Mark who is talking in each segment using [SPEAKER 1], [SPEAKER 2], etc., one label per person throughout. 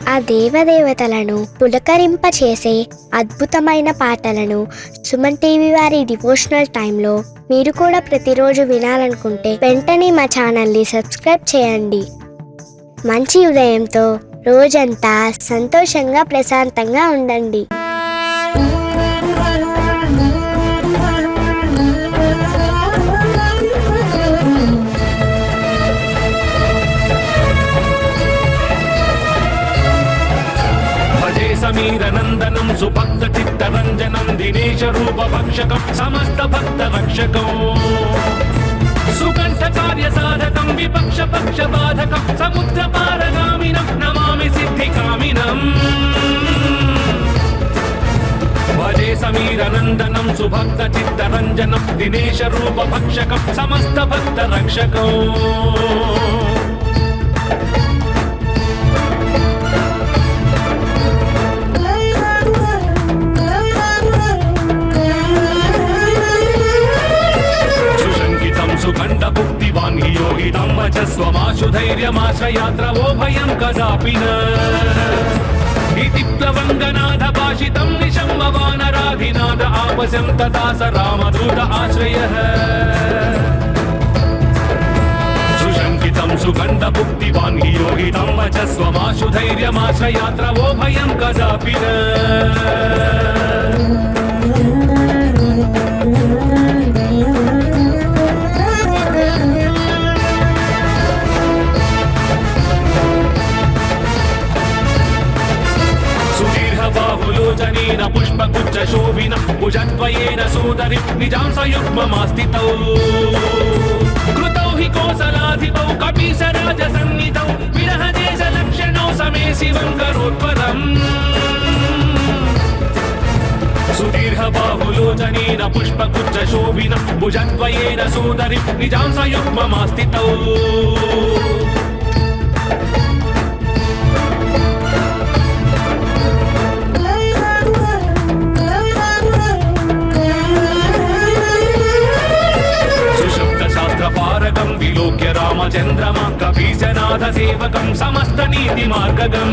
[SPEAKER 1] ఆ దేవదేవతలను పులకరింపచేసే అద్భుతమైన పాటలను సుమన్ టీవీ వారి డివోషనల్ టైంలో మీరు కూడా ప్రతిరోజు వినాలనుకుంటే వెంటనే మా ఛానల్ని సబ్స్క్రైబ్ చేయండి. మంచి ఉదయంతో రోజంతా సంతోషంగా ప్రశాంతంగా ఉండండి.
[SPEAKER 2] సమీరనందనం సుభక్త చిత్తరంజనం దినేశ రూపభక్షకం సమస్త భక్త రక్షకం సుకంఠ కార్య సాధకం విపక్ష పక్ష బాధకం సముద్ర పారగామినం నమామి సిద్ధికామినం భజే సమీరనందనం సుభక్త చిత్తరంజనం దినేశ రూపభక్షకం సమస్త భక్త రక్షకం సుఖండ భుక్తివాన్ యోగితం వచస్వమాశు ధైర్యమాశ్రయాత్రవో భయం కదాపి ఇతి ప్లవంగనాథ భాషితం నిశంభవానరాధినాథ ఆపశం తదా స రామదూత ఆశ్రయః సుశంకితం సుఖండ భుక్తివాన్ యోగితం వచస్వమాశు ధైర్యమాశ్రయాత్రవో భయం కదాపి బాహులోచనేన పుష్పగుచ్చ శోభిన భుజద్వయేన సోదరి నిజాం సయుగ్మమాస్థితౌ కృతౌ హి కోసలాధిపౌ కపీసరాజ సన్నిధౌ విరహ దేశ లక్షణౌ సమే శివం కరోత్పదం సుదీర్ఘ బాహులోచనేన పుష్పగుచ్చ శోభిన భుజద్వయేన సోదరి నిజాం సయుగ్మమాస్థితౌ పారకం విలోక్య రామచంద్రమ కపీశనాథ సేవకం సమస్త నీతి మార్గగం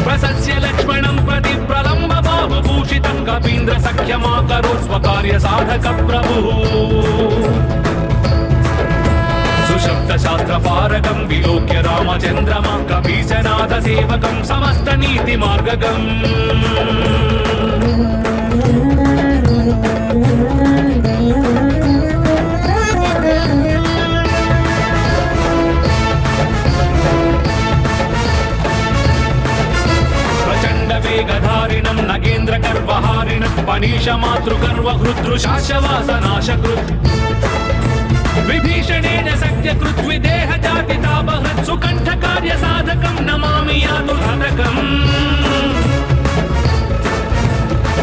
[SPEAKER 2] ప్రసస్య లక్ష్మణం ప్రతి ప్రలంబ బాహుభూషితం కపీంద్ర సఖ్యమాకరోత్ స్వకార్య సాధక ప్రభు సుశబ్ద శాస్త్ర పారకం విలోక్య రామచంద్రమ కపీశనాథ సేవకం సమస్త నీతి మార్గగం వేగధారిణం నగేంద్ర గర్వహారిణం పనీష మాతృగర్వ హృదృశాశవాసనాశకృత్ విభీషణేన సఖ్యకృత్ విదేహ జాతి తాపహృత్ సుకంఠ కార్య సాధకం నమామి యాతుధకం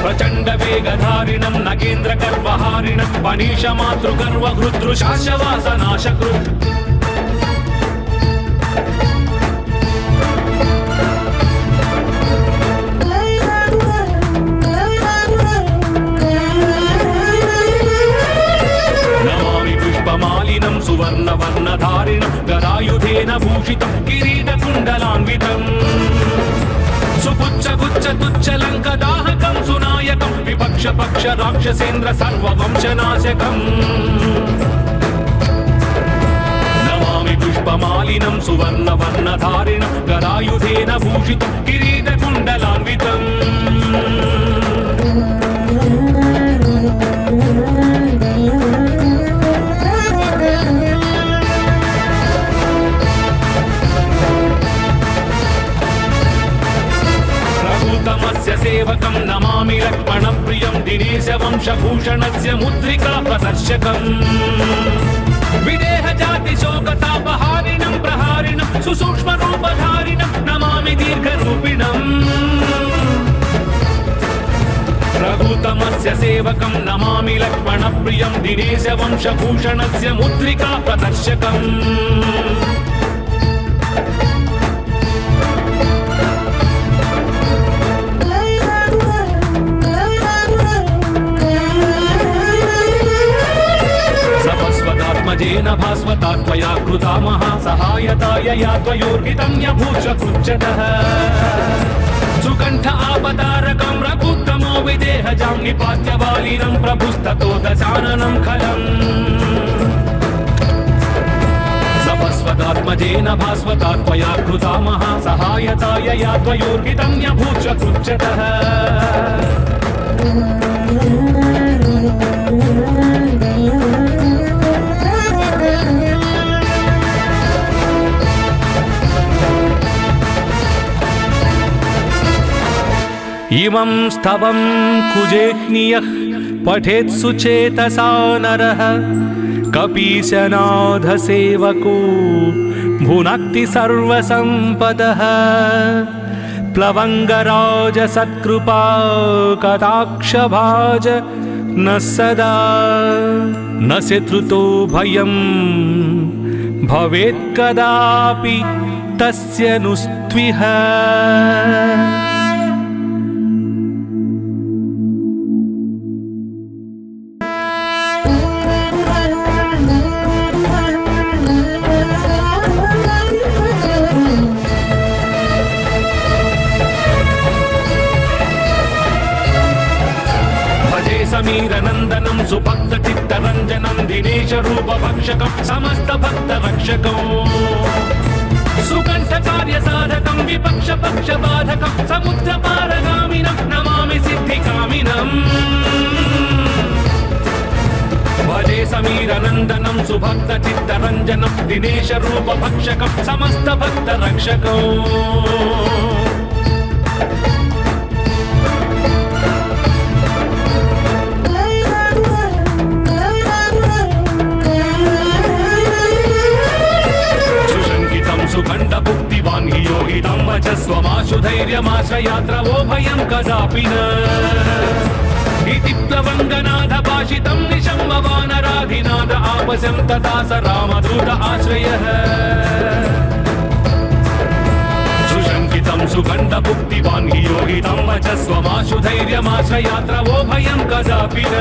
[SPEAKER 2] ప్రచండ వేగధారిణం నగేంద్ర గర్వహారిణం పనీష మాతృగర్వ హృదృశాశవాసనాశకృత్ మాలినం సువర్ణ వర్ణధారిణం గదాయుధేన భూషితం కిరీట కుండలాన్వితం సుపుచ్చ గుచ్చ తుచ్చ లంక దాహకం సునాయకం విపక్ష పక్ష రాక్షసేంద్ర సర్వ వంశనాశకం నమామి పుష్పమాలినం సువర్ణ వర్ణధారిణం గదాయుధేన భూషితం కిరీట కుండలాన్వితం సేవకం నమామి లక్ష్మణ ప్రియం దినేశ వంశభూషణస్య ముద్రికా ప్రదర్శకం విదేహ జాతి శోకతాపహారిణం ప్రహారిణం సుసూక్ష్మ రూపధారిణం నమామి దీర్ఘరూపిణం రఘుతమస్య సేవకం నమామి లక్ష్మణ ప్రియం దినేశ వంశభూషణస్య ముద్రికా ప్రదర్శకం భాస్వతాత్మజేన భాస్వతాత్మయా कृतामः सहायताय या त्वयोर्हितं यभूष कृच्छतः सुकण्ठ आपतारकं रघुत्तमो विदेहजां निपात्य बालिनं प्रभुस्ततो दशाननं खलम् सपस्वतात्मजेन भास्वता त्वया कृतामः सहायताय या त्वयोर्हितं यभूष कृच्छतः इमं स्तवं कुजेह्नियः पठेत् सुचेतसा नरः कपीशनाथसेवको भुनक्ति सर्वसम्पदः प्लवङ्गराजसत्कृपा कटाक्षभाज न सदा न शत्रुतो भयं भवेत् कदापि तस्य नुस्त्विह समीरनन्दनं सुभक्तचित्तरञ्जनं दिनेशरूपभक्षकं समस्तभक्तरक्षकं सुकण्ठकार्यसाधकं विपक्षपक्षबाधकं समुद्रपारगामिनं नमामि सिद्धिकामिनम् भजे समीरनन्दनं सुभक्तचित्तरञ्जनं दिनेशरूपभक्षकं समस्तभक्तरक्षकम् सुखण्डभुक्तिवान् हि योगितं वचस्वमाशु धैर्यमाश्रयात्रवो भयं कदापि न इति प्लवङ्गनाथ भाषितं निशम्मवानराधिनाद आपशं तथा स रामदूत आश्रयः सुशङ्कितं सुखण्डभुक्तिवान् हि योगितं वचस्वमाशु धैर्यमाश्रयात्रवो भयं कदापि न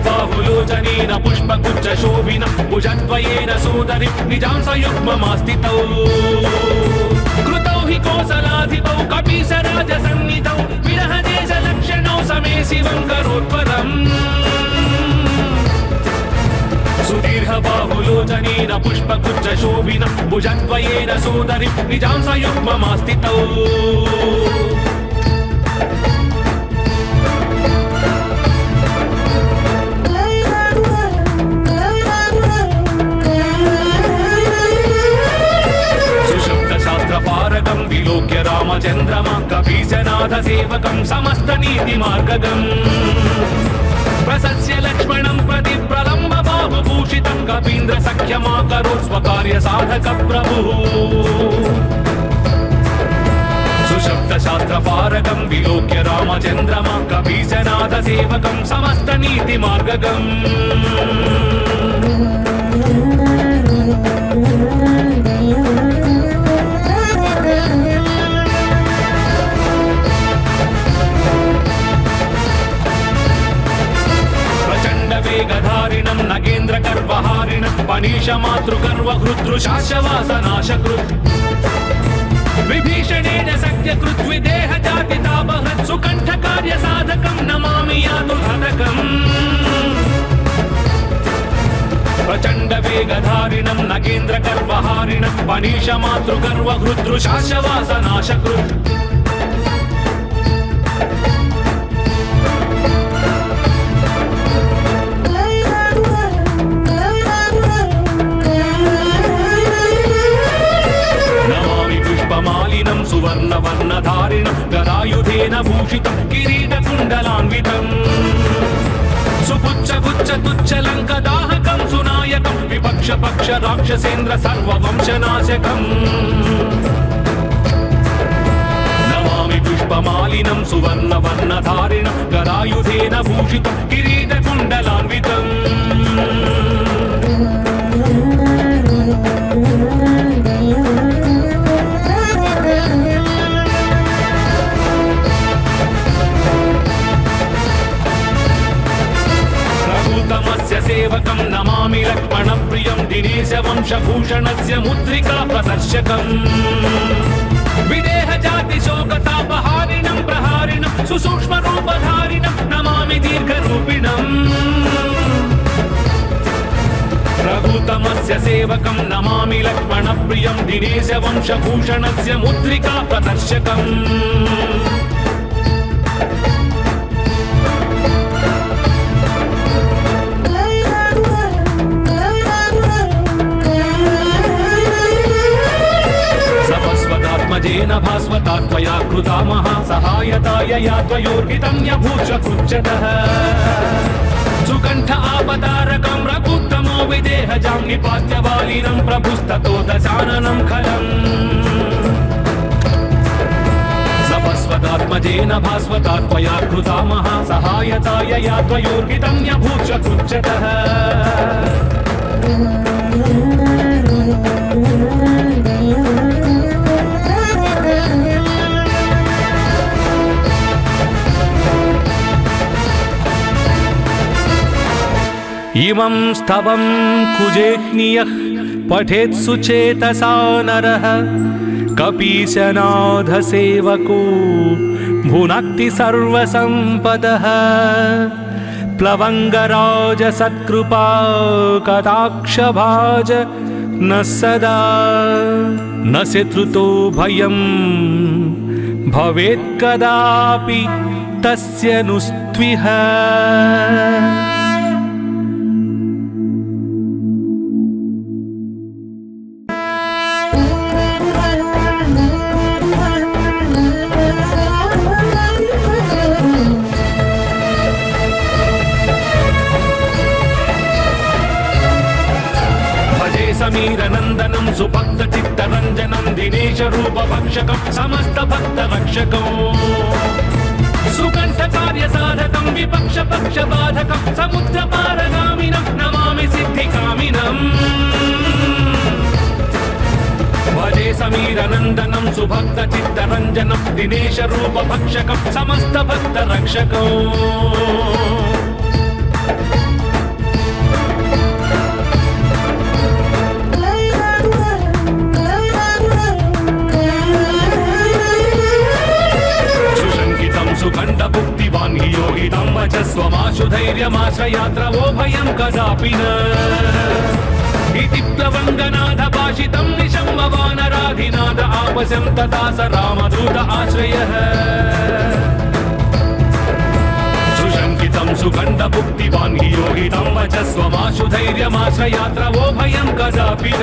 [SPEAKER 2] बाहुलोचनेन पुष्पगुच्छ शोभिन भुजद्वयेन सोदरि निजां सयुग्ममास्थितौ कृतौ हि कोसलाधिपौ कपीशराजसन्निधौ विरहदेशलक्षणौ समे शिवं करोत्परम् सुदीर्घबाहुलोचनेन पुष्पगुच्छ शोभिन भुजद्वयेन सोदरि निजां सयुग्ममास्थितौ पारकं विलोक्य रामचन्द्रमा कपीशनाथ सेवकं समस्त नीतिमार्गगम् प्रसस्य लक्ष्मणं प्रति प्रलम्ब बाहुभूषितं कपीन्द्र सख्यमाकरोत् स्वकार्य साधक प्रभुः सुशब्दशास्त्र पारकं विलोक्य रामचन्द्रमा कपीशनाथ सेवकं समस्त नीतिमार्गगम्. वेगधारिणं नगेन्द्र गर्वहारिणं पनीश मातृगर्व हृदृशाशवासनाशकृत् विभीषणेन सख्यकृत् विदेह जातितापहत् सुकण्ठ कार्य साधकं नमामि यातुर्हतकम् प्रचण्ड वेगधारिणं नगेन्द्र गर्वहारिणं पनीश मातृगर्व हृदृशाशवासनाशकृत् मालिनं सुवर्णवर्णधारिणं गदायुधेन भूषितं किरीटकुण्डलान्वितं सुपुच्छगुच्छ तुच्छलङ्कदाहकं सुनायकं विपक्षपक्ष राक्षसेन्द्र सर्ववंशनाशकम् नमामि पुष्पमालिनं सुवर्णवर्णधारिणं गदायुधेन भूषितं किरीटकुण्डलान्वितम् वंशभूषणस्य मुद्रिका प्रदर्शकम् विदेह जाति शोकतापहारिणं प्रहारिणं सुसूक्ष्म रूपधारिणं नमामि दीर्घरूपिणम् रघुतमस्य सेवकं नमामि लक्ष्मणप्रियं दिनेश वंशभूषणस्य मुद्रिका प्रदर्शकम् सपस्वदात्मजेन भास्वतात्मया कृता महासहायताय या त्वयोर्हितं यभूषकृच्छतः सुकण्ठ आपतारकं रघुत्तमो विदेहजां निपात्य बालिनं प्रभुस्ततो दशाननं खलम् सपस्वदात्मजेन भास्वतात्मया कृता महासहायताय या त्वयोर्हितं यभूषकृच्छतः इमं स्तवं कुजेह्नियः पठेत् सुचेतसा नरः कपीशनाथसेवको भुनक्ति सर्वसम्पदः प्लवङ्गराज सत्कृपा कटाक्षभाज न सदा न शत्रुतो भयं भवेत् कदापि तस्य नुस्त्विह समीरनन्दनं सुभक्तचित्तरञ्जनं दिनेशरूपभक्षकं समस्तभक्तरक्षकं सुकण्ठकार्यसाधकं विपक्षपक्षबाधकं समुद्रपारगामिनं नमामि सिद्धिकामिनम् भजे समीरनन्दनं सुभक्तचित्तरञ्जनं दिनेशरूपभक्षकं समस्तभक्तरक्षकम् सुखण्डभुक्तिवान् हि योगितं वचस्वमाशु धैर्यमाश्रयात्रवो भयं कदापि न इति प्लवङ्गनाथ भाषितं निशम्भवानराधिनाथ आपशं तथा स रामदूत आश्रयः सुशङ्कितं सुखण्डभुक्तिवान् हि योगितं वचस्वमाशु धैर्यमाश्रयात्रवो भयं कदापि न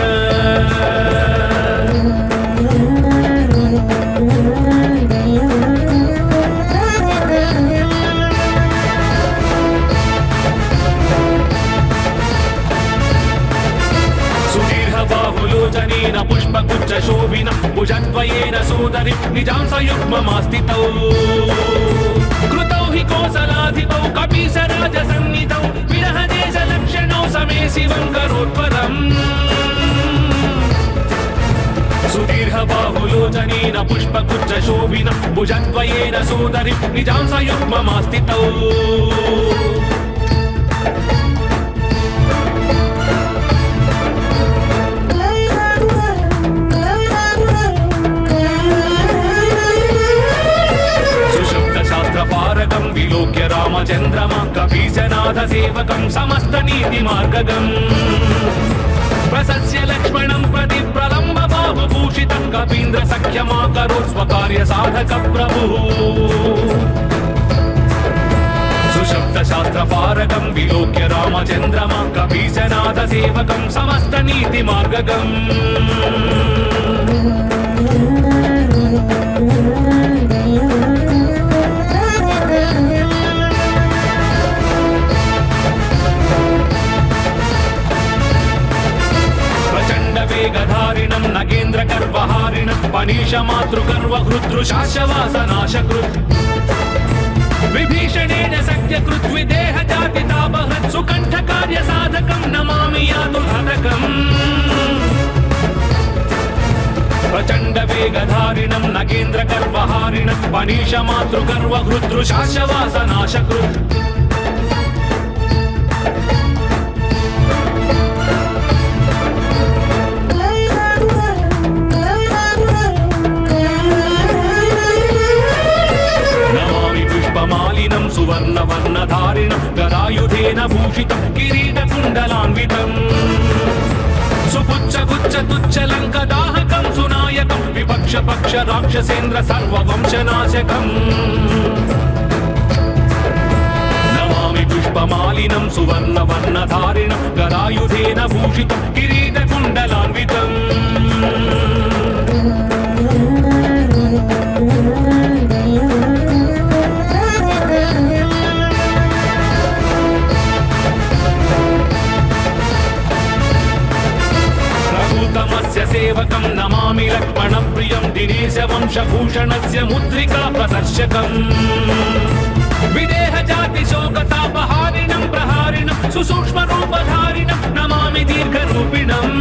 [SPEAKER 2] बाहुलोचनेन पुष्पगुच्छ शोभिन भुजद्वयेन सोदरि निजां सयुग्ममास्थितौ कृतौ हि कोसलाधिपौ कपीशराजसन्निधौ विरहदेशलक्षणौ समे शिवं करोत्परम् सुदीर्घबाहुलोचनेन पुष्पगुच्छ शोभिन भुजद्वयेन सोदरि निजां सयुग्ममास्थितौ पारकं विलोक्य रामचन्द्रमा कपीशनाथसेवकं समस्तनीतिमार्गगम् प्रशस्य लक्ष्मणं प्रति प्रलम्ब बाहुभूषितं कपीन्द्रसख्यमाकरोत् स्वकार्यसाधकप्रभुः सुशब्दशास्त्रपारकं विलोक्य रामचन्द्रमा कपीशनाथसेवकं समस्तनीतिमार्गगम् वेगधारिणं नगेन्द्रगर्वहारिणं पनीशमातृगर्वहृदृशाशवासनाशकृत् विभीषणेन सख्यकृत् विदेहजातितापहृत् सुकण्ठकार्यसाधकं नमामि यातुहतकम् प्रचण्डवेगधारिणं नगेन्द्रगर्वहारिणं पनीशमातृगर्वहृदृशाशवासनाशकृत् यक्ष पक्ष राक्षसेन्द्र सर्ववंशनाशकम् नमामि पुष्पमालिनं सुवर्णवर्णधारिणं गदायुधेन भूषितं किरीटकुण्डलान्वितम् सेवकं नमामि लक्ष्मणप्रियं दिनेशवंशभूषणस्य मुद्रिका प्रदर्शकम् विदेहजातिशोकतापहारिणं प्रहारिणं सुसूक्ष्मरूपधारिणं नमामि दीर्घरूपिणम्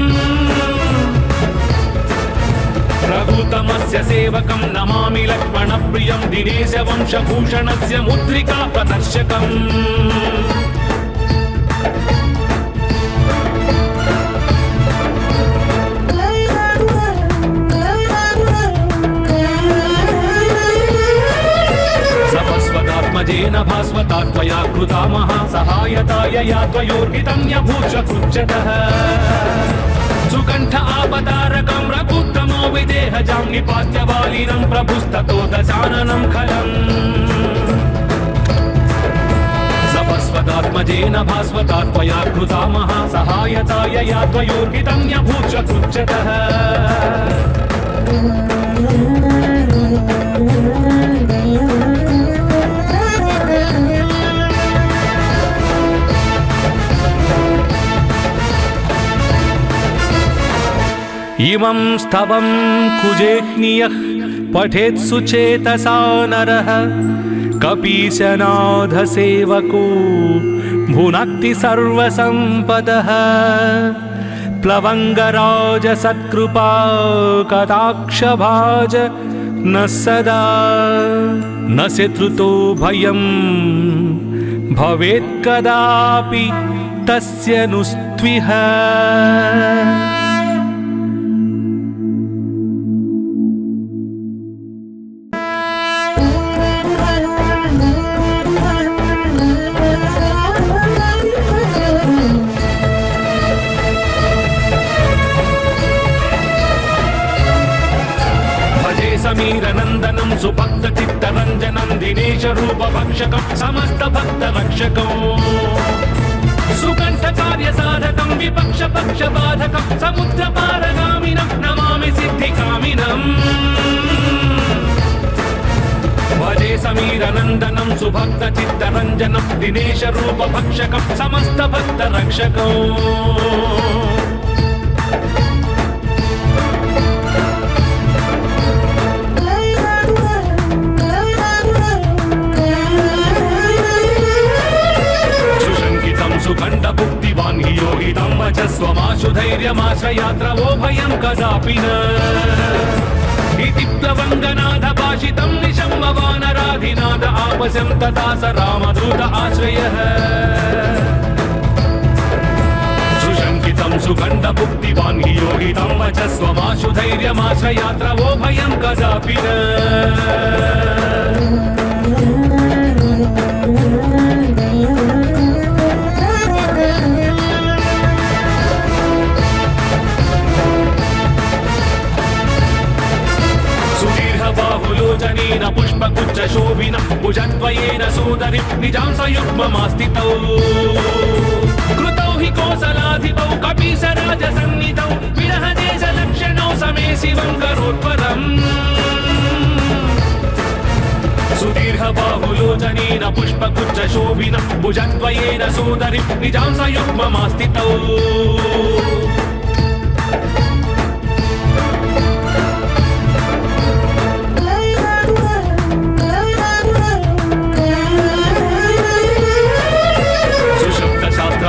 [SPEAKER 2] रघुतमस्य सेवकं नमामि लक्ष्मणप्रियं दिनेशवंशभूषणस्य मुद्रिका प्रदर्शकम् भास्वता त्वया कृता महासहायताय या त्वयोर्हितं यभूषकृच्छतः सुकण्ठ आपतारकं रघुत्तमो विदेहजां निपात्य वालिनं प्रभुस्ततो दशाननं खलम् सपस्वतात्मजेन भास्वता त्वया कृता महासहायताय या त्वयोर्हितं यभूषकृच्छतः इमं स्तवं कुजेह्नियः पठेत् सुचेतसा नरः कपीशनाथसेवको भुनक्ति सर्वसम्पदः प्लवङ्गराजसत्कृपा कटाक्षभाज न सदा न शत्रुतो भयं भवेत् कदापि तस्य नुस्त्विह समीरनन्दनं सुभक्तचित्तरञ्जनं दिनेशरूपभक्षकं समस्तभक्तरक्षकं सुकण्ठकार्यसाधकं विपक्षपक्षबाधकं समुद्रपारगामिनं नमामि सिद्धिकामिनम् भजे समीरनन्दनं सुभक्तचित्तरञ्जनं दिनेशरूपभक्षकं समस्तभक्तरक्षकम् सुखण्डभुक्तिवान् हि योगितं वचस्वमाशु धैर्यमाश्रयात्रवो भयं कदापि न इति प्लवङ्गनाथ भाषितं निशम्भवानराधिनाथ आपशं तथा स रामदूत आश्रयः सुशङ्कितं सुखण्डभुक्तिवान् हि योगितं वचस्वमाशु धैर्यमाश्रयात्रवो भयं कदापि न बाहुलोचनेन पुष्पगुच्छशोभिन भुजद्वयेन सोदरि निजां सयुग्ममास्थितौ कृतौ हि कोसलाधिपौ कपीशराजसन्निधौ विरहदेशलक्षणौ समे शिवं करोत्परम् सुदीर्घबाहुलोचनेन पुष्पगुच्छशोभिन भुजद्वयेन सोदरि निजां सयुग्ममास्थितौ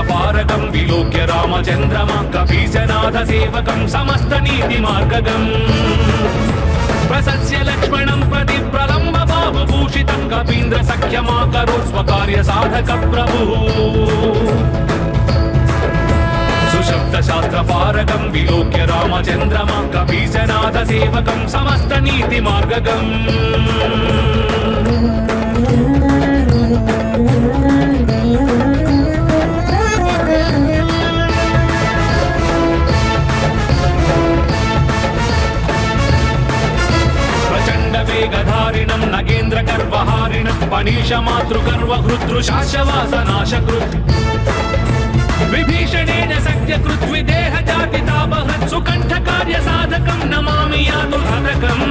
[SPEAKER 2] पारकं विलोक्य रामचन्द्रमा कपीशनाथसेवकं समस्तनीतिमार्गगम् प्रसस्य लक्ष्मणं प्रति प्रलम्ब बाहुभूषितं कपीन्द्रसख्यमाकरोत् स्वकार्यसाधकप्रभुः सुशब्दशास्त्रपारकं विलोक्य रामचन्द्रमा कपीशनाथसेवकं समस्तनीतिमार्गगम् वेगधारिणं नगेन्द्रगर्वहारिणं पनीशमातृगर्वहृदृशाशवासनाशकृत् विभीषणेन सख्यकृत् विदेहजातितापहत् सुकण्ठकार्यसाधकं नमामि यातुधारकम्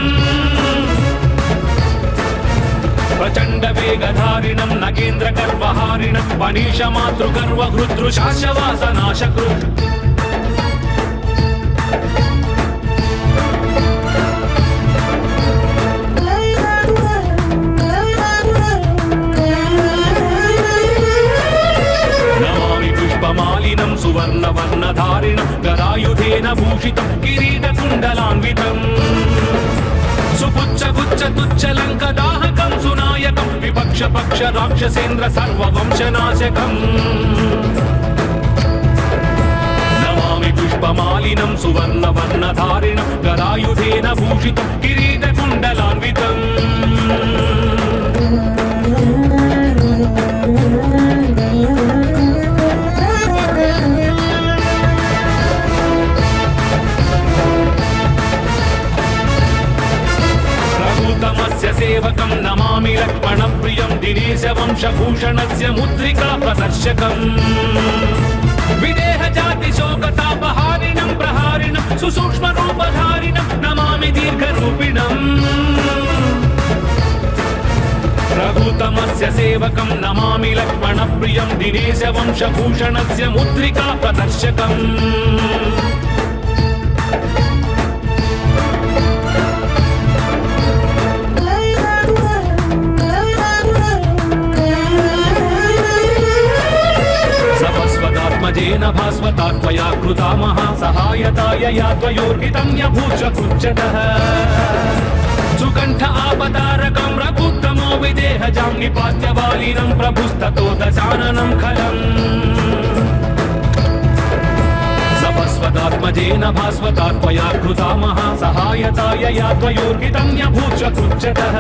[SPEAKER 2] प्रचण्ड वेगधारिणं नगेन्द्रगर्वहारिणं पनीशमातृगर्वहृदृशाशवासनाशकृत् मालिनं सुवर्णवर्णधारिणं गदायुधेन भूषितं किरीटकुण्डलान्वितम् सुपुच्छगुच्छतुच्छलङ्कदाहकं सुनायकं विपक्षपक्ष राक्षसेन्द्र सर्ववंशनाशकम् नमामि पुष्पमालिनं सुवर्णवर्णधारिणं गदायुधेन भूषितं किरीटकुण्डलान्वितम् सेवकं नमामि लक्ष्मणप्रियं दिनेशवंशभूषणस्य मुद्रिका प्रदर्शकम् विदेहजातिशोकतापहारिणं प्रहारिणं सुसूक्ष्मरूपधारिणं नमामि दीर्घरूपिणम् रघुतमस्य सेवकं नमामि लक्ष्मणप्रियं दिनेशवंशभूषणस्य मुद्रिका प्रदर्शकम् भास्वता त्वया कृता महासहायताय या त्वयोर्हितं यभूषकृच्छतः सुकण्ठ आपतारकं रघुत्तमो विदेहजां निपात्य बालिनं प्रभुस्ततो दशाननं खलम् सपस्वदात्मजेन भास्वता त्वया कृता महासहायताय या त्वयोर्हितं यभूषकृच्छतः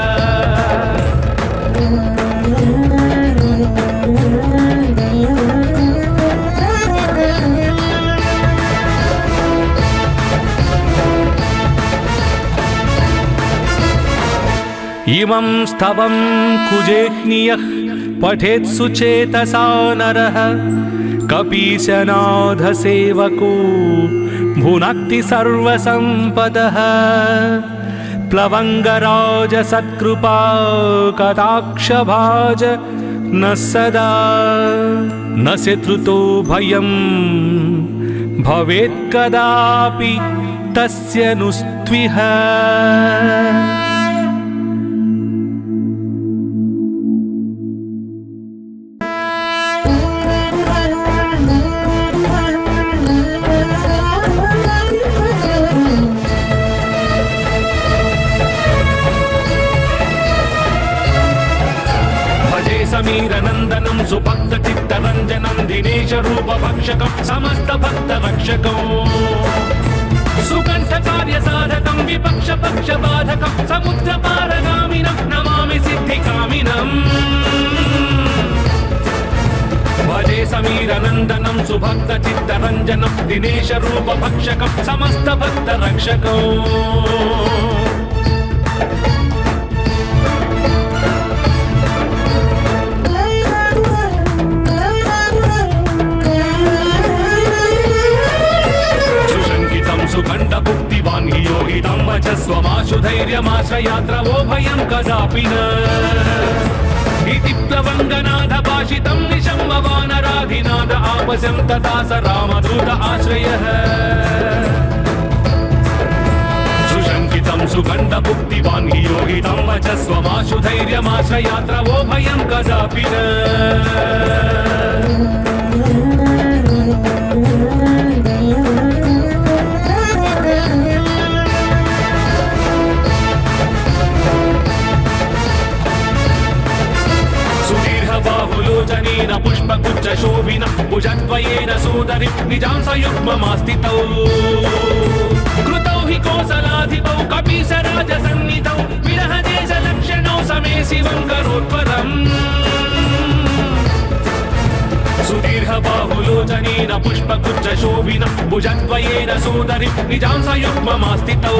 [SPEAKER 2] इमं स्तवं कुजेह्नियः पठेत्सु चेतसा नरः कपीशनाथसेवको भुनक्ति सर्वसम्पदः प्लवङ्गराजसत्कृपा कटाक्षभाज न सदा न शत्रुतो भयं भवेत् कदापि तस्य नुस्त्विह समीरनन्दनं सुभक्तचित्तरञ्जनं दिनेशरूपभक्षकं समस्तभक्तरक्षकं सुकण्ठकार्यसाधकं विपक्षपक्षबाधकं समुद्रपारगामिनं नमामि सिद्धिकामिनम् भजे समीरनन्दनं सुभक्तचित्तरञ्जनं दिनेशरूपभक्षकं समस्तभक्तरक्षकं सुखण्डभुक्तिवान् हि योगितं वचस्वमाशु धैर्यमाश्रयात्रवो भयं कदापि न इति प्लवङ्गनाथ भाषितं निशम्मवानराधिनाथ आपशं तथा स रामदूत आश्रयः सुशङ्कितं सुखण्डभुक्तिवान् हि योगितं वचस्वमाशु धैर्यमाश्रयात्रवो भयं कदापि न बाहुलोचनेन पुष्पगुच्छशोभिन भुजद्वयेन सोदरि निजां सयुग्ममास्थितौ कृतौ हि कोसलाधिपौ कपीशराजसन्निधौ विरहदेशलक्षणौ समे शिवं करोत्परम् सुदीर्घबाहुलोचनेन पुष्पगुच्छशोभिन भुजद्वयेन सोदरि निजां सयुग्ममास्थितौ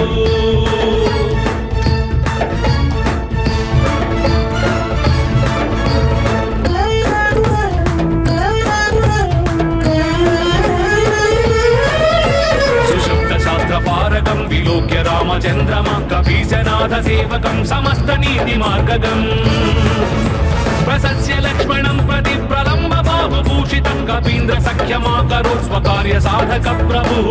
[SPEAKER 2] काव्यनाथ सेवकं समस्त नीति मार्गगम् प्रसस्य लक्ष्मणं प्रति प्रलम्ब भावभूषितं कपीन्द्र सख्यमाकरोत् स्वकार्य साधक प्रभुः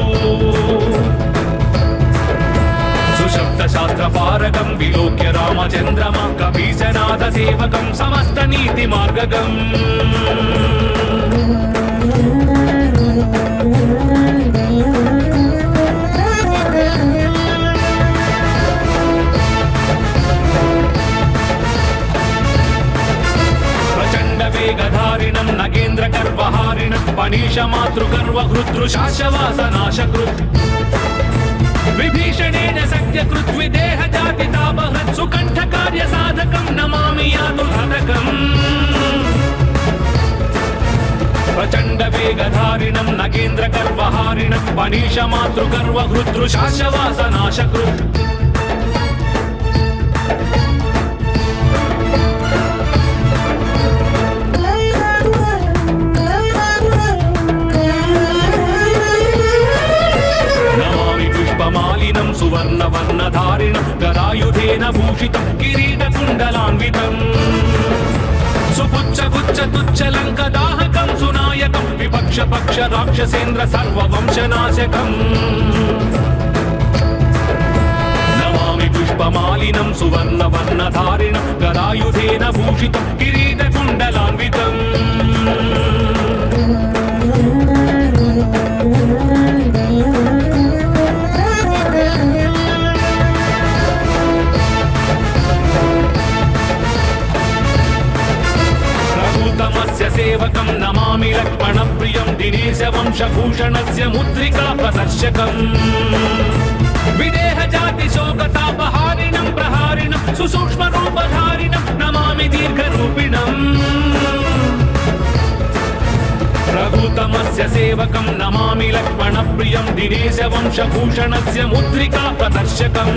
[SPEAKER 2] सुशब्द शास्त्र पारगं विलोक्य रामचन्द्रमा कपीशनाथ सेवकं समस्त नीति मार्गगम् वेगधारिणं नगेन्द्र गर्वहारिणं पनीश मातृगर्व हृदृशाशवासनाशकृत् विभीषणेन सख्यकृत् विदेह जाति तापहत् सुकण्ठ कार्य साधकं नमामि यातुहतकम् प्रचण्ड वेगधारिणं नगेन्द्र गर्वहारिणं पनीश मातृगर्व हृदृशाशवासनाशकृत् मालिनं सुवर्णवर्णधारिणं गदायुधेन भूषितं किरीटकुण्डलान्वितं सुपुच्छ तुच्छलङ्कदाहकं सुनायकं विपक्ष पक्ष राक्षसेन्द्र सर्ववंशनाशकम् नमामि पुष्पमालिनं सुवर्णवर्णधारिणं गदायुधेन भूषितं किरीटकुण्डलान्वितम् सेवकं नमामि लक्ष्मणप्रियं दिनेशवंशभूषणस्य मुद्रिका प्रदर्शकम् विदेह जाति शोकतापहारिणं प्रहारिणं सुसूक्ष्मरूपधारिणं नमामि दीर्घरूपिणम् रघुतमस्य सेवकं नमामि लक्ष्मणप्रियं दिनेशवंशभूषणस्य मुद्रिका प्रदर्शकम्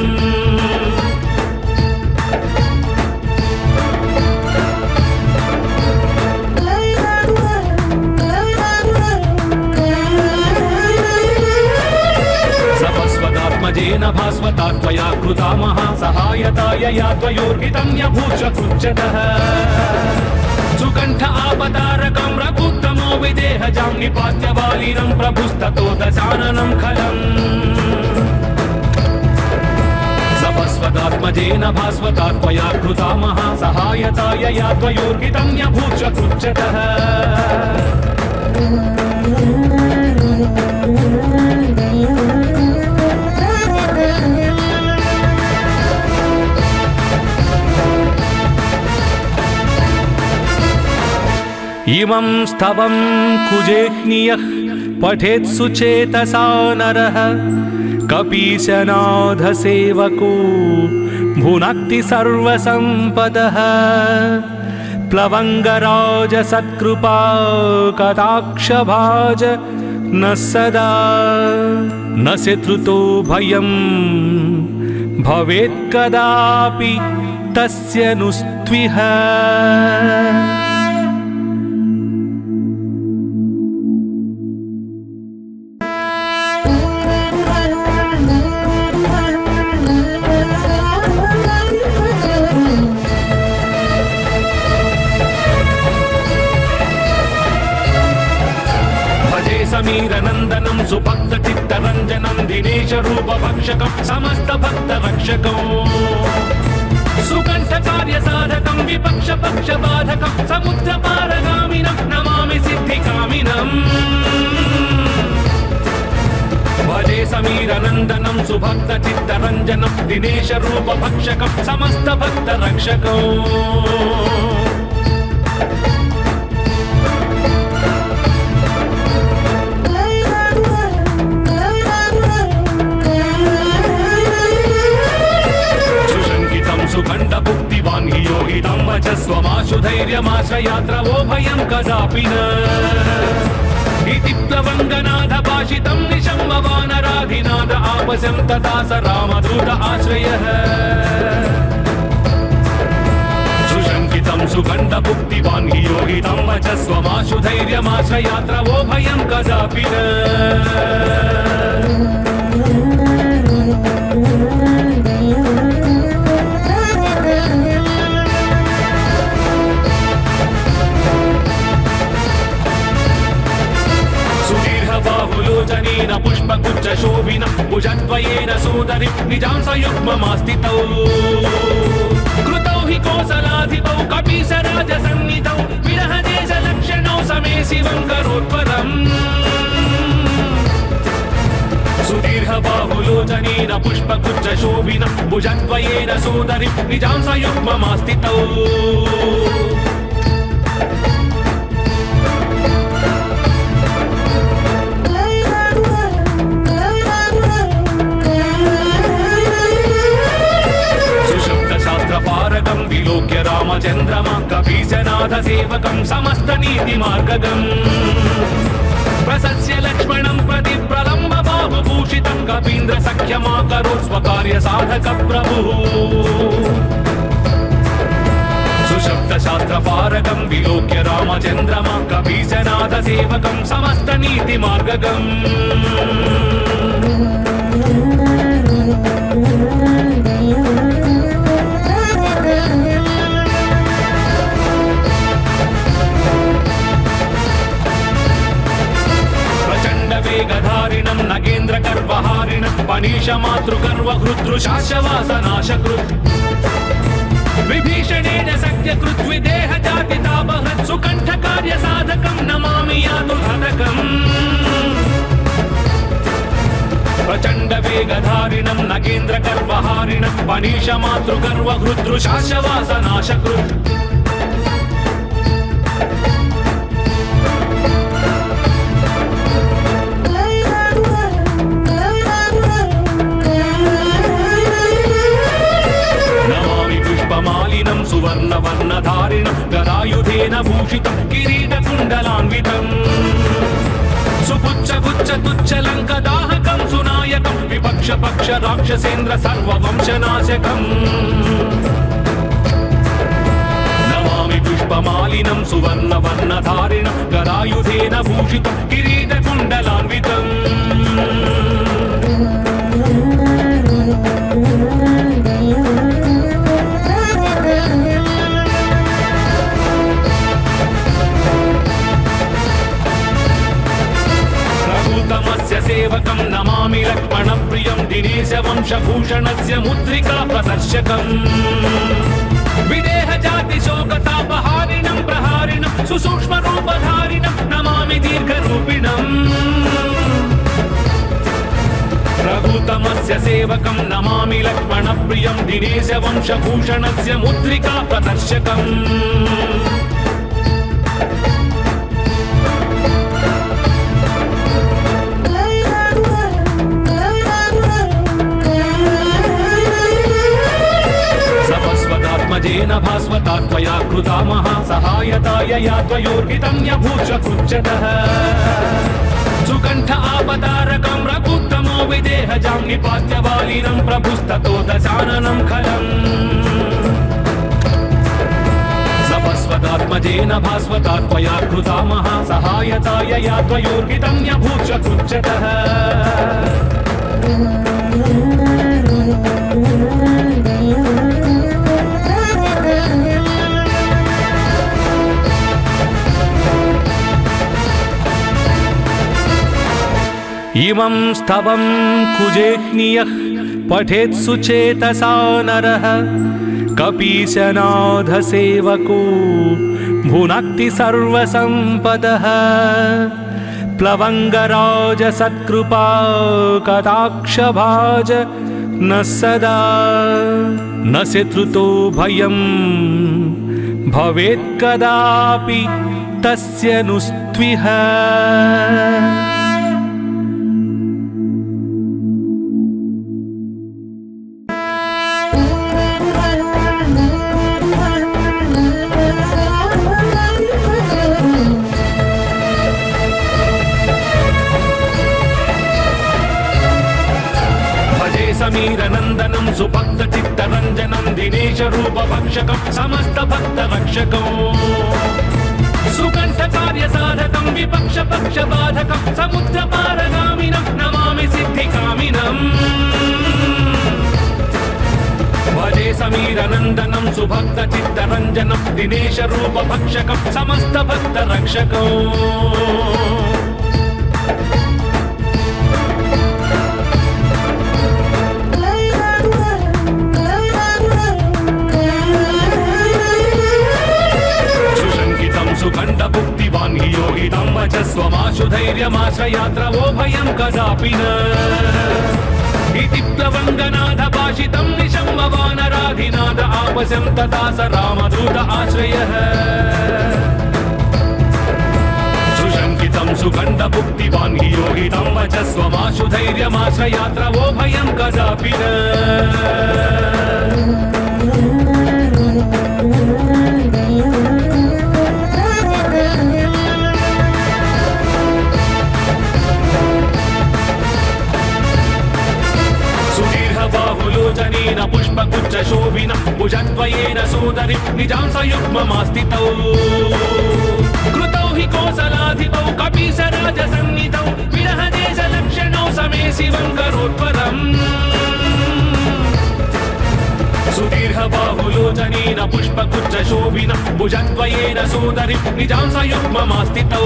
[SPEAKER 2] भास्वता त्वया कृता महासहायताय या त्वयोर्हितं न्यभूषकृच्छतः सुकण्ठ आपतारकं रघुत्तमो विदेहजां निपात्य बालिनं प्रभुस्ततो दशाननं खलम् सपस्वदात्मजेन भास्वता त्वया कृता महासहायताय या त्वयोर्हितं न्यभूषकृच्छतः इमं स्तवं कुजेह्नियः पठेत् सुचेतसा नरः कपीशनाथसेवको भुनक्ति सर्वसम्पदः प्लवङ्गराज सत्कृपा कटाक्षभाज न सदा न शत्रुतो भयं भवेत् कदापि तस्य नुस्त्विह समीरनन्दनं सुभक्तचित्तरञ्जनं दिनेशरूपभक्षकं समस्तभक्तरक्षकम् सुकण्ठकार्यसाधकं विपक्षपक्षबाधकं समुद्रपारगामिनं नमामि सिद्धिकामिनम् भजे समीरनन्दनं सुभक्तचित्तरञ्जनं दिनेशरूपभक्षकं समस्तभक्तरक्षकम् सुखण्डभुक्तिवान् हि योगितं वचस्वमाशु धैर्यमाश्रयात्रवो भयं कदापि न इति प्लवङ्गनाथ भाषितं निशम्भवानराधिनाथ आपशं तथा स रामदूत आश्रयः सुशङ्कितं सुखण्डभुक्तिवान् हि योगितं वचस्वमाशु धैर्यमाश्रयात्रवो भयं कदापि न शिवं करोत्पलम् सुदीर्घबाहुलोचनेन पुष्पगुच्छशोभिन भुजद्वयेन सोदरि निजां सयुग्ममास्थितौ सुशब्दशास्त्रपारकं विलोक्य रामचन्द्रमा कपीशनाथसेवकं समस्तनीतिमार्गगम् प्रसस्य लक्ष्मणं प्रति प्रलम्ब बाहुभूषितं कपीन्द्र सख्यमाकरोत् स्वकार्यसाधक प्रभुः सुशब्दशास्त्रपारकं विलोक्य रामचन्द्रमा कपीशनाथसेवकं समस्तनीतिमार्गगम् वेगधारिणं नगेन्द्रगर्वहारिणं पनीशमातृगर्वहृदृशाशवासनाशकृत् विभीषणेन सख्यकृत् विदेहजातितापहृत् सुकण्ठकार्यसाधकं नमामि यातुहनकम् प्रचण्डवेगधारिणं नगेन्द्रगर्वहारिणं पनीशमातृगर्वहृदृशाशवासनाशकृत् मालिनं सुवर्णवर्णधारिणं गदायुधेन भूषितं किरीटकुण्डलान्वितं सुपुच्छगुच्छतुच्छलङ्कदाहकं सुनायकं विपक्षपक्ष राक्षसेन्द्र सर्ववंशनाशकम् नमामि पुष्पमालिनं सुवर्णवर्णधारिणं गदायुधेन भूषितं किरीटकुण्डलान्वितम् सेवकं नमामि लक्ष्मणप्रियं दिनेशवंशभूषणस्य मुद्रिका प्रदर्शकम् विदेहजातिशोकतापहारिणं प्रहारिणं सुसूक्ष्मरूपधारिणं नमामि दीर्घरूपिणम् रघुतमस्य सेवकं नमामि लक्ष्मणप्रियं दिनेशवंशभूषणस्य मुद्रिका प्रदर्शकम् जेन भास्वतात्मया कृता महासहायताय या त्वयोर्हितं यभूषकृच्छतः सुकण्ठ आपदारकं रघुत्तमो विदेहजां निपात्यवालिनं प्रभुस्ततो दशाननं खलम् सपस्वतात्मजेन भास्वतात्मया कृता महासहायताय या त्वयोर्हितं यभूषकृच्छतः इमं स्तवं कुजेह्नियः पठेत् सुचेतसा नरः कपीशनाथसेवको भुनक्ति सर्वसम्पदः प्लवङ्गराज सत्कृपा कटाक्षभाज न सदा न शत्रुतो भयं भवेत् कदापि तस्य नुस्त्विह समीरनन्दनं सुभक्तचित्तरञ्जनं दिनेशरूपभक्षकं समस्तभक्तरक्षकं सुकण्ठकार्यसाधकं विपक्षपक्षबाधकं समुद्रपारगामिनं नमामि सिद्धिकामिनम् भजे समीरनन्दनं सुभक्तचित्तरञ्जनं दिनेशरूपभक्षकं समस्तभक्तरक्षकम् सुखण्ड भुक्तिवान् हि योगिता सुषुप्तशास्त्रपारगं विलोक्य रामचन्द्रमाशु धैर्यमाश्रयात्र वो भयं कदापि न इति प्लवङ्गनाथ भाषितं निशम्मवानराधिनाद आपशं तथा स रामदूत आश्रयः सुशङ्कितं सुगन्धभुक्तिवान् हि योगितं वचस्वमाशु धैर्यमाश्रयात्र वो भयं कदापि न बाहुलोचनेन पुष्पगुच्छ शोभिन भुजद्वयेन सोदरि निजां सयुग्ममास्थितौ कृतौ हि कोसलाधिपौ कपीसराजसन्निधौ विरहदेशलक्षणौ समे शिवं करोत्परम् सुदीर्घबाहुलोचनेन पुष्पगुच्छ शोभिन भुजद्वयेन सोदरि निजां सयुग्ममास्थितौ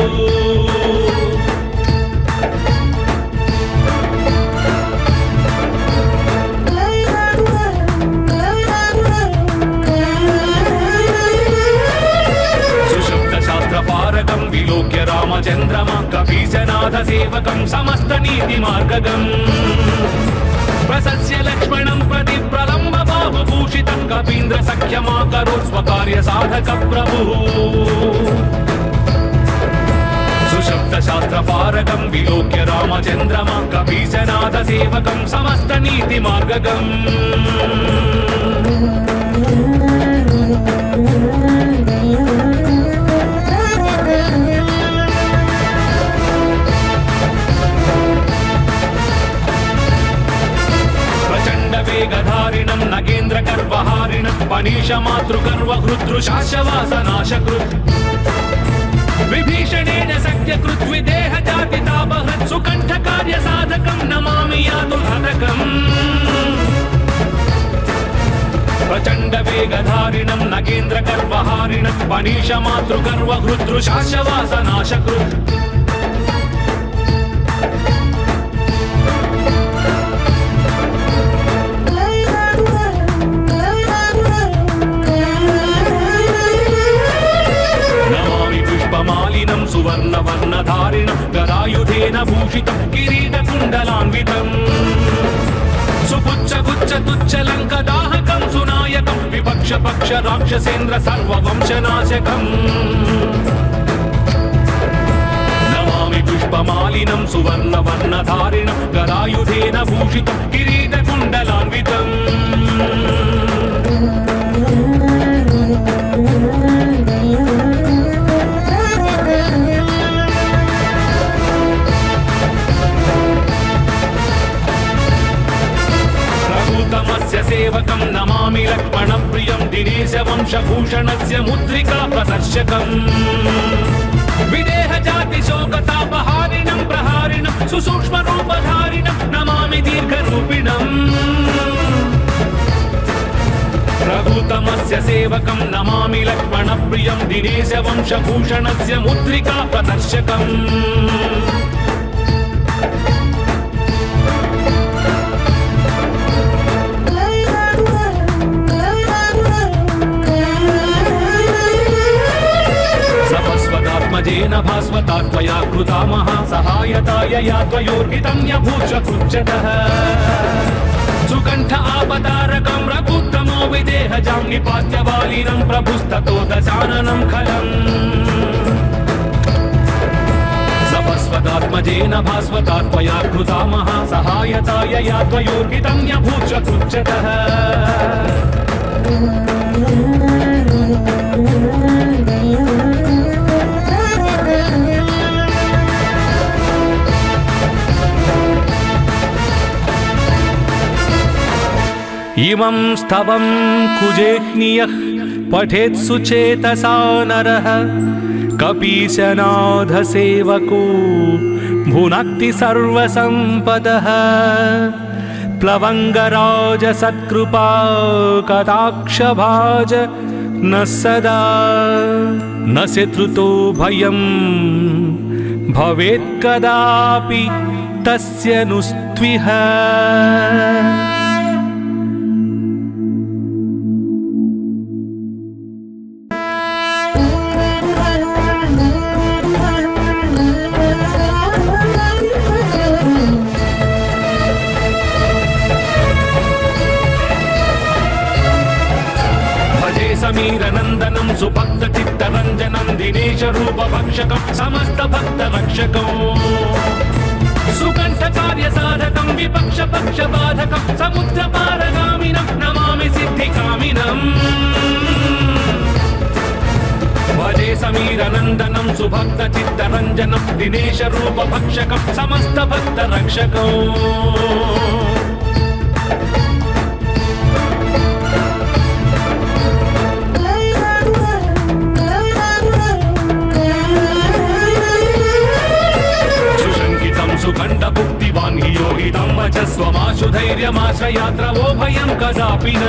[SPEAKER 2] पारगं विलोक्य रामचन्द्रमा कपीशनाथ सेवकं समस्त नीतिमार्गगम् प्रसस्य लक्ष्मणं प्रति प्रलम्ब बाहुभूषितं कपीन्द्र सख्यमाकरोत् स्वकार्य साधक प्रभुः सुशब्दशास्त्र पारगं विलोक्य रामचन्द्रमा कपीशनाथ सेवकं समस्त नीतिमार्गगम् वेगधारिणं नगेन्द्र गर्वहारिणं पनीश मातृगर्व हृद्रुशाशवासनाशकृत् विभीषणेन सख्यकृत् विदेह जाति तापहत् सुकण्ठ कार्य साधकं नमामि यातुर्हतकम् प्रचण्ड वेगधारिणं नगेन्द्र गर्वहारिणं पनीश मातृगर्व हृद्रुशाशवासनाशकृत् मालिनं सुवर्णवर्णधारिणं गदायुधेन भूषितं किरीटकुण्डलान्वितं सुपुच्छगुच्छ तुच्छलङ्कदाहकं सुनायकं विपक्षपक्ष राक्षसेन्द्र सर्ववंशनाशकम् नमामि पुष्पमालिनं सुवर्णवर्णधारिणं गदायुधेन भूषितं किरीटकुण्डलान्वितम् सेवकं नमामि लक्ष्मणप्रियं दिनेशवंशभूषणस्य मुद्रिका प्रदर्शकम् विदेह जाति शोकतापहारिणं प्रहारिणं सुसूक्ष्मरूपधारिणं नमामि दीर्घरूपिणम् रघुतमस्य सेवकं नमामि लक्ष्मणप्रियं दिनेशवंशभूषणस्य मुद्रिका प्रदर्शकम् जेन भास्वता त्वया कृता महासहायताय या त्वयोर्हितं यभूषकृच्छतः सुकण्ठ आपदारकं रघुत्तमो विदेहजां निपात्य बालिनं प्रभुस्ततो दशाननं खलम् सपस्वदात्मजेन भास्वता त्वया कृता महासहायताय या त्वयोर्हितं यभूषकृच्छतः इमं स्तवं कुजेह्नियः पठेत् सुचेतसा नरः कपीशनाथसेवको भुनक्ति सर्वसम्पदः प्लवङ्गराज सत्कृपा कटाक्षभाज न सदा न शत्रुतो भयं भवेत् कदापि तस्य नुस्त्विह समीरनन्दनं सुभक्तचित्तरञ्जनं दिनेशरूपभक्षकं समस्तभक्तरक्षकं सुकण्ठकार्यसाधकं विपक्षपक्षबाधकं समुद्रपारगामिनं नमामि सिद्धिकामिनम् भजे समीरनन्दनं सुभक्तचित्तरञ्जनं दिनेशरूपभक्षकं समस्तभक्तरक्षकम् सुखण्डभुक्तिवान् हि योगितं वचस्वमाशु धैर्यमाश्रयात्रवो भयं कदापि न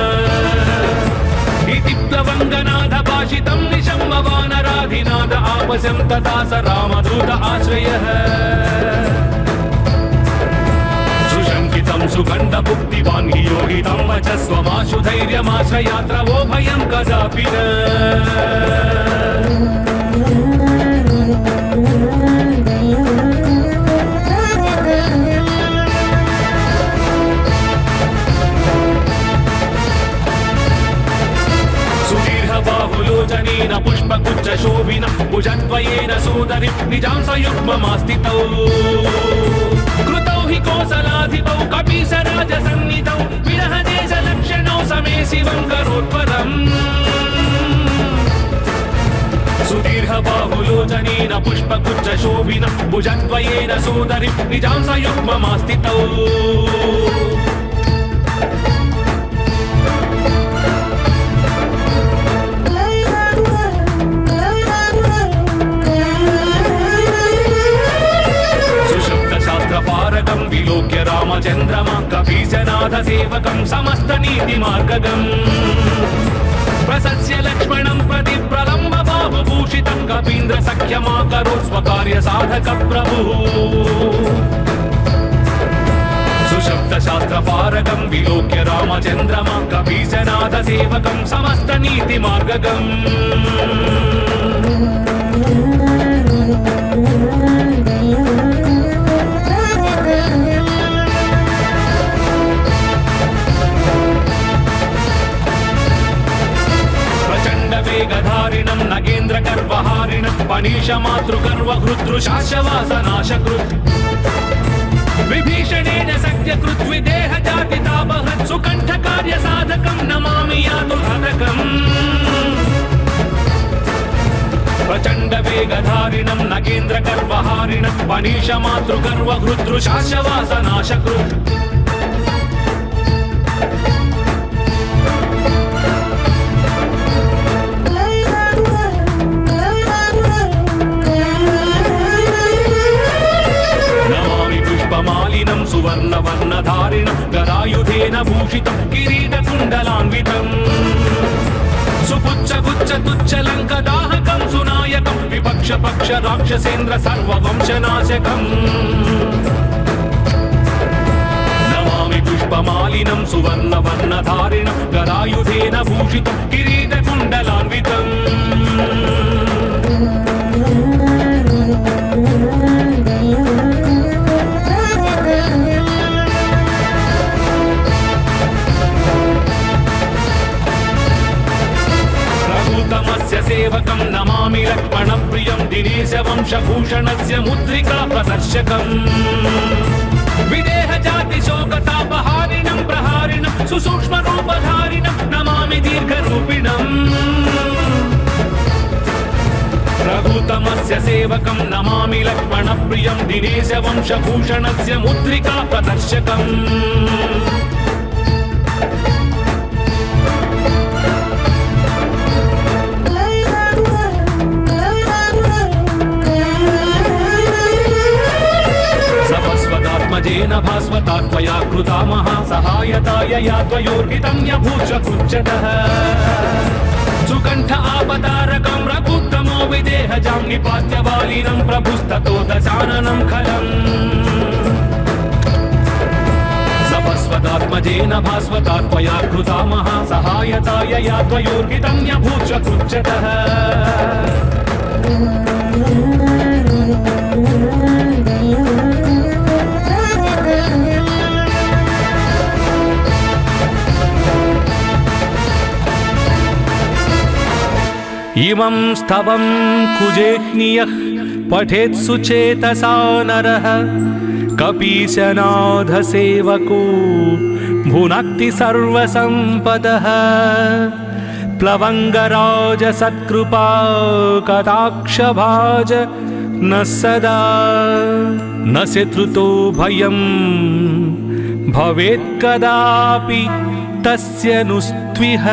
[SPEAKER 2] इति प्लवङ्गनाथभाषितं निशम्मवानराधिनाथ आपशं तथा स रामदूत आश्रयः सुशङ्कितं सुखण्डभुक्तिवान् हि योगितं वचस्वमाशु धैर्यमाश्रयात्रवो भयं कदापि न बाहुलोचनेन पुष्पगुच्छ शोभिन भुजद्वयेन सोदरि निजां सयुग्ममास्थितौ कृतौ हि कोसलाधिपौ कपीसराजसन्निधौ विरहदेशलक्षणौ समे शिवं करोत्परम् सुदीर्घबाहुलोचनेन पुष्पगुच्छ शोभिन भुजद्वयेन सोदरि निजां सयुग्ममास्थितौ पारकं विलोक्य रामचन्द्रमा कपीशनाथ सेवकं समस्तनीतिमार्गगम् प्रसस्य लक्ष्मणं प्रति प्रलम्ब बाहुभूषितं कपीन्द्र सख्यमाकरोत् स्वकार्यसाधकप्रभुः सुशब्दशास्त्रपारकं विलोक्य रामचन्द्रमा कपीशनाथ सेवकं समस्तनीतिमार्गगम् वेगधारिणं नगेन्द्रगर्वहारिणं पणीशमातृगर्वहृद्रुशाशवासनाशकृत् विभीषणेन सत्यकृत् विदेहजातितापहत् सुकण्ठकार्यसाधकं नमामि यातुहरकम् प्रचण्डवेगधारिणं नगेन्द्रगर्वहारिणं पणीशमातृगर्वहृद्रुशाशवासनाशकृत् मालिनं सुवर्णवर्णधारिणं गदायुधेन भूषितं किरीटकुण्डलान्वितं सुपुच्छगुच्छतुच्छलङ्कदाहकं सुनायकं विपक्षपक्ष राक्षसेन्द्र सर्ववंशनाशकम् नमामि पुष्पमालिनं सुवर्णवर्णधारिणं गदायुधेन भूषितं किरीटकुण्डलान्वितम् सेवकं नमामि लक्ष्मणप्रियं दिनेशवंशभूषणस्य मुद्रिका प्रदर्शकम् विदेहजातिशोकतापहारिणं प्रहारिणं सुसूक्ष्मरूपधारिणं नमामि दीर्घरूपिणम् रघुतमस्य सेवकं नमामि लक्ष्मणप्रियं दिनेशवंशभूषणस्य मुद्रिका प्रदर्शकम् जेन भास्वता त्वया कृता महासहायताय या त्वयोर्हितं यभूषकृच्छतः सुकण्ठ आपतारकं रघुत्तमो विदेहजां निपात्य बालिनं प्रभुस्ततो दशाननं खलम् सभस्वतात्मजेन भास्वता त्वया कृता महासहायताय या त्वयोर्हितं यभूषकृच्छतः इमं स्तवं कुजेह्नियः पठेत्सु चेतसा नरः कपीशनाथसेवको भुनक्ति सर्वसम्पदः प्लवङ्गराज सत्कृपा कटाक्षभाज न सदा न शत्रुतो भयं भवेत् कदापि तस्य नुस्त्विह।